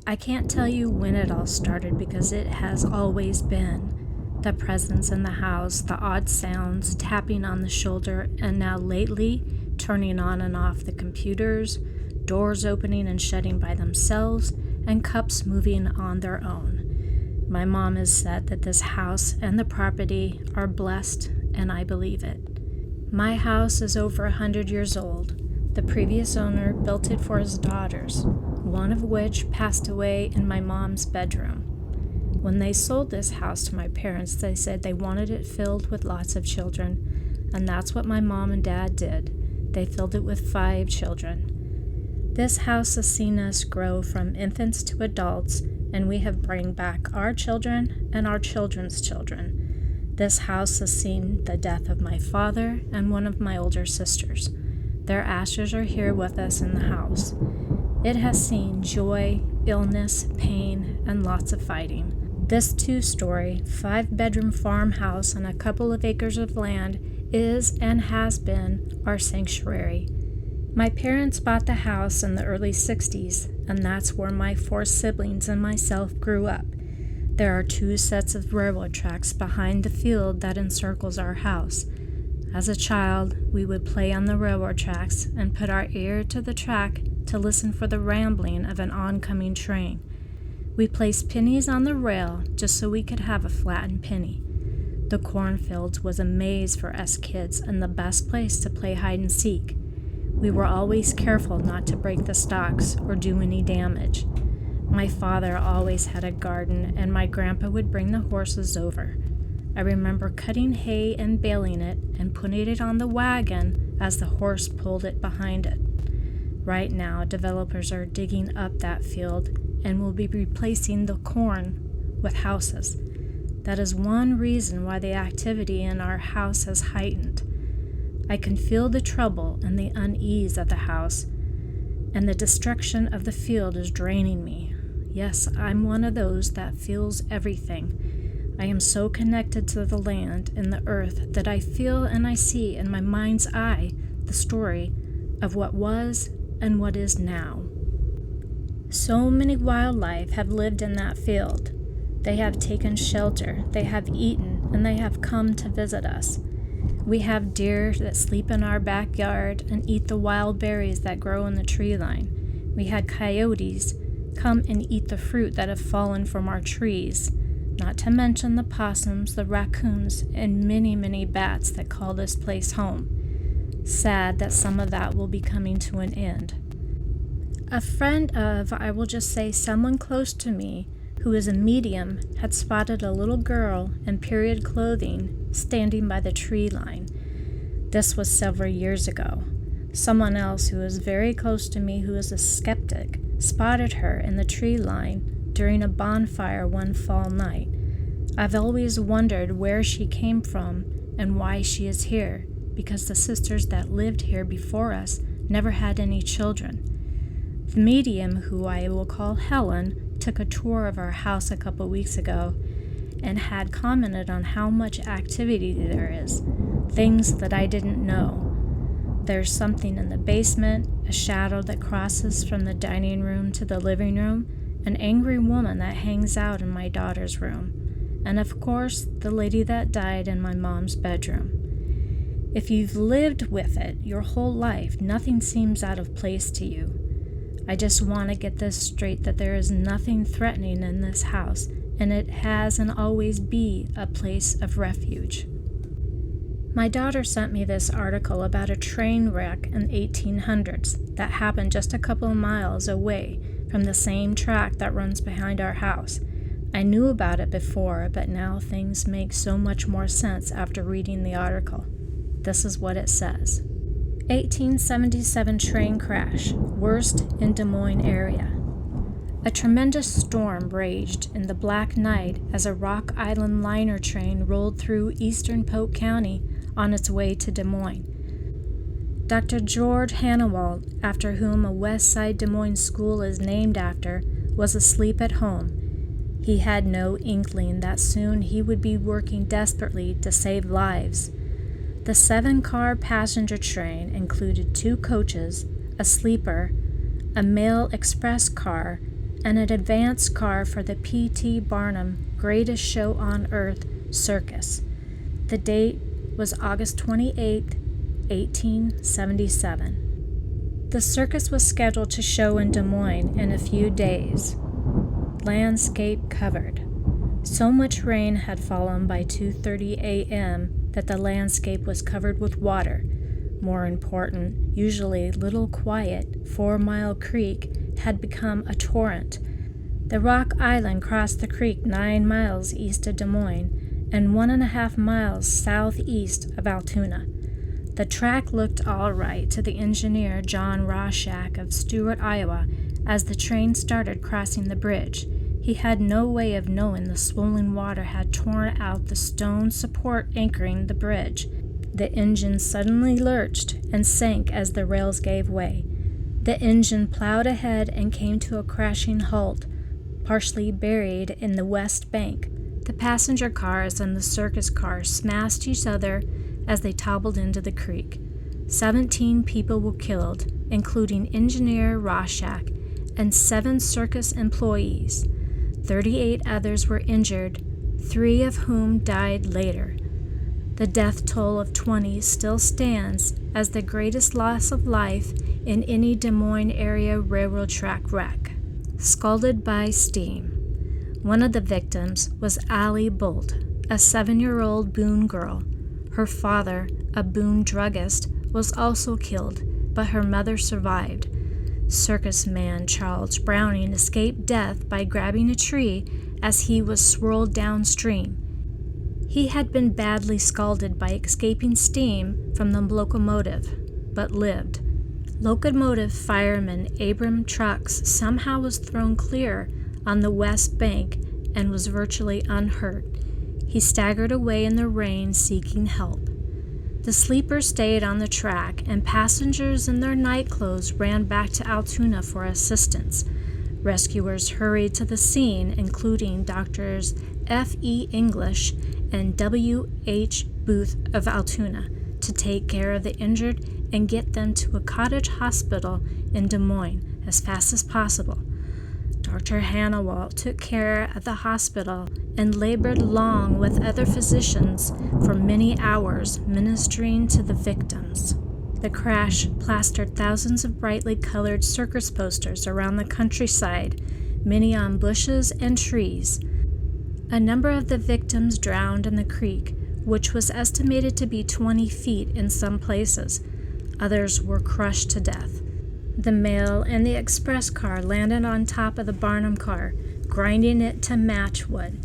I can't tell you when it all started because it has always been. The presence in the house, the odd sounds, tapping on the shoulder, and now lately, turning on and off the computers, doors opening and shutting by themselves, and cups moving on their own. My mom has said that this house and the property are blessed, and I believe it. My house is over 100 years old. The previous owner built it for his daughters, one of which passed away in my mom's bedroom. When they sold this house to my parents, they said they wanted it filled with lots of children, and that's what my mom and dad did. They filled it with 5 children. This house has seen us grow from infants to adults, and we have brought back our children and our children's children. This house has seen the death of my father and one of my older sisters. Their ashes are here with us in the house. It has seen joy, illness, pain, and lots of fighting. This 2-story, 5-bedroom farmhouse on a couple of acres of land is and has been our sanctuary. My parents bought the house in the early 60s, and that's where my 4 siblings and myself grew up. There are 2 sets of railroad tracks behind the field that encircles our house. As a child, we would play on the railroad tracks and put our ear to the track to listen for the rambling of an oncoming train. We placed pennies on the rail just so we could have a flattened penny. The cornfields was a maze for us kids and the best place to play hide and seek. We were always careful not to break the stalks or do any damage. My father always had a garden, and my grandpa would bring the horses over. I remember cutting hay and baling it and putting it on the wagon as the horse pulled it behind it. Right now, developers are digging up that field and will be replacing the corn with houses. That is one reason why the activity in our house has heightened. I can feel the trouble and the unease of the house, and the destruction of the field is draining me. Yes, I'm one of those that feels everything. I am so connected to the land and the earth that I feel and I see in my mind's eye the story of what was and what is now. So many wildlife have lived in that field. They have taken shelter, they have eaten, and they have come to visit us. We have deer that sleep in our backyard and eat the wild berries that grow in the tree line. We had coyotes come and eat the fruit that have fallen from our trees. Not to mention the possums, the raccoons, and many, many bats that call this place home. Sad that some of that will be coming to an end. A friend of, I will just say someone close to me, who is a medium, had spotted a little girl in period clothing standing by the tree line. This was several years ago. Someone else who is very close to me, who is a skeptic, spotted her in the tree line during a bonfire one fall night. I've always wondered where she came from and why she is here, because the sisters that lived here before us never had any children. The medium, who I will call Helen, took a tour of our house a couple weeks ago and had commented on how much activity there is, things that I didn't know. There's something in the basement, a shadow that crosses from the dining room to the living room, an angry woman that hangs out in my daughter's room, and of course, the lady that died in my mom's bedroom. If you've lived with it your whole life, nothing seems out of place to you. I just want to get this straight, that there is nothing threatening in this house, and it has and always be a place of refuge. My daughter sent me this article about a train wreck in the 1800s that happened just a couple of miles away from the same track that runs behind our house. I knew about it before, but now things make so much more sense after reading the article. This is what it says. 1877 train crash, worst in Des Moines area. A tremendous storm raged in the black night as a Rock Island liner train rolled through eastern Polk County on its way to Des Moines. Dr. George Hannawalt, after whom a West Side Des Moines school is named after, was asleep at home. He had no inkling that soon he would be working desperately to save lives. The 7-car passenger train included 2 coaches, a sleeper, a mail express car, and an advance car for the P.T. Barnum Greatest Show on Earth circus. The date was August 28, 1877. The circus was scheduled to show in Des Moines in a few days. Landscape covered. So much rain had fallen by 2:30 a.m. that the landscape was covered with water. More important, usually little quiet, 4-Mile Creek had become a torrent. The Rock Island crossed the creek 9 miles east of Des Moines and 1.5 miles southeast of Altoona. The track looked all right to the engineer John Rorschach of Stuart, Iowa, as the train started crossing the bridge. He had no way of knowing the swollen water had torn out the stone support anchoring the bridge. The engine suddenly lurched and sank as the rails gave way. The engine plowed ahead and came to a crashing halt, partially buried in the west bank. The passenger cars and the circus cars smashed each other as they toppled into the creek. 17 people were killed, including engineer Rorschach and 7 circus employees. 38 others were injured, 3 of whom died later. The death toll of 20 still stands as the greatest loss of life in any Des Moines area railroad track wreck. Scalded by steam. One of the victims was Allie Bolt, a 7-year-old Boone girl. Her father, a Boone druggist, was also killed, but her mother survived. Circus man Charles Browning escaped death by grabbing a tree as he was swirled downstream. He had been badly scalded by escaping steam from the locomotive, but lived. Locomotive fireman Abram Trucks somehow was thrown clear on the west bank and was virtually unhurt. He staggered away in the rain seeking help. The sleeper stayed on the track, and passengers in their nightclothes ran back to Altoona for assistance. Rescuers hurried to the scene, including Doctors F.E. English and W.H. Booth of Altoona, to take care of the injured and get them to a cottage hospital in Des Moines as fast as possible. Dr. Hannawalt took care of the hospital and labored long with other physicians for many hours, ministering to the victims. The crash plastered thousands of brightly colored circus posters around the countryside, many on bushes and trees. A number of the victims drowned in the creek, which was estimated to be 20 feet in some places. Others were crushed to death. The mail and the express car landed on top of the Barnum car, grinding it to matchwood.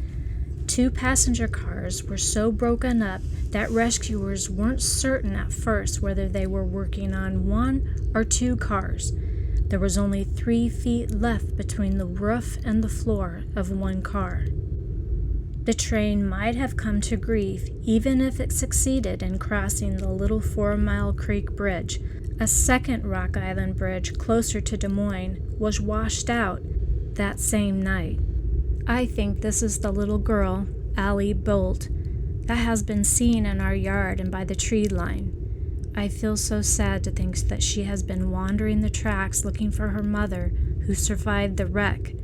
2 passenger cars were so broken up that rescuers weren't certain at first whether they were working on 1 or 2 cars. There was only 3 feet left between the roof and the floor of 1 car. The train might have come to grief even if it succeeded in crossing the little 4-Mile Creek Bridge. A second Rock Island bridge closer to Des Moines was washed out that same night. I think this is the little girl, Allie Bolt, that has been seen in our yard and by the tree line. I feel so sad to think that she has been wandering the tracks looking for her mother who survived the wreck.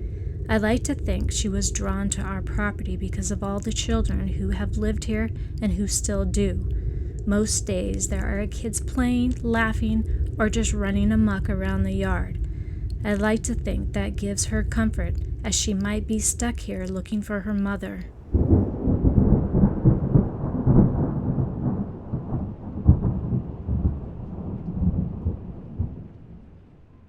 I like to think she was drawn to our property because of all the children who have lived here and who still do. Most days there are kids playing, laughing, or just running amok around the yard. I like to think that gives her comfort, as she might be stuck here looking for her mother.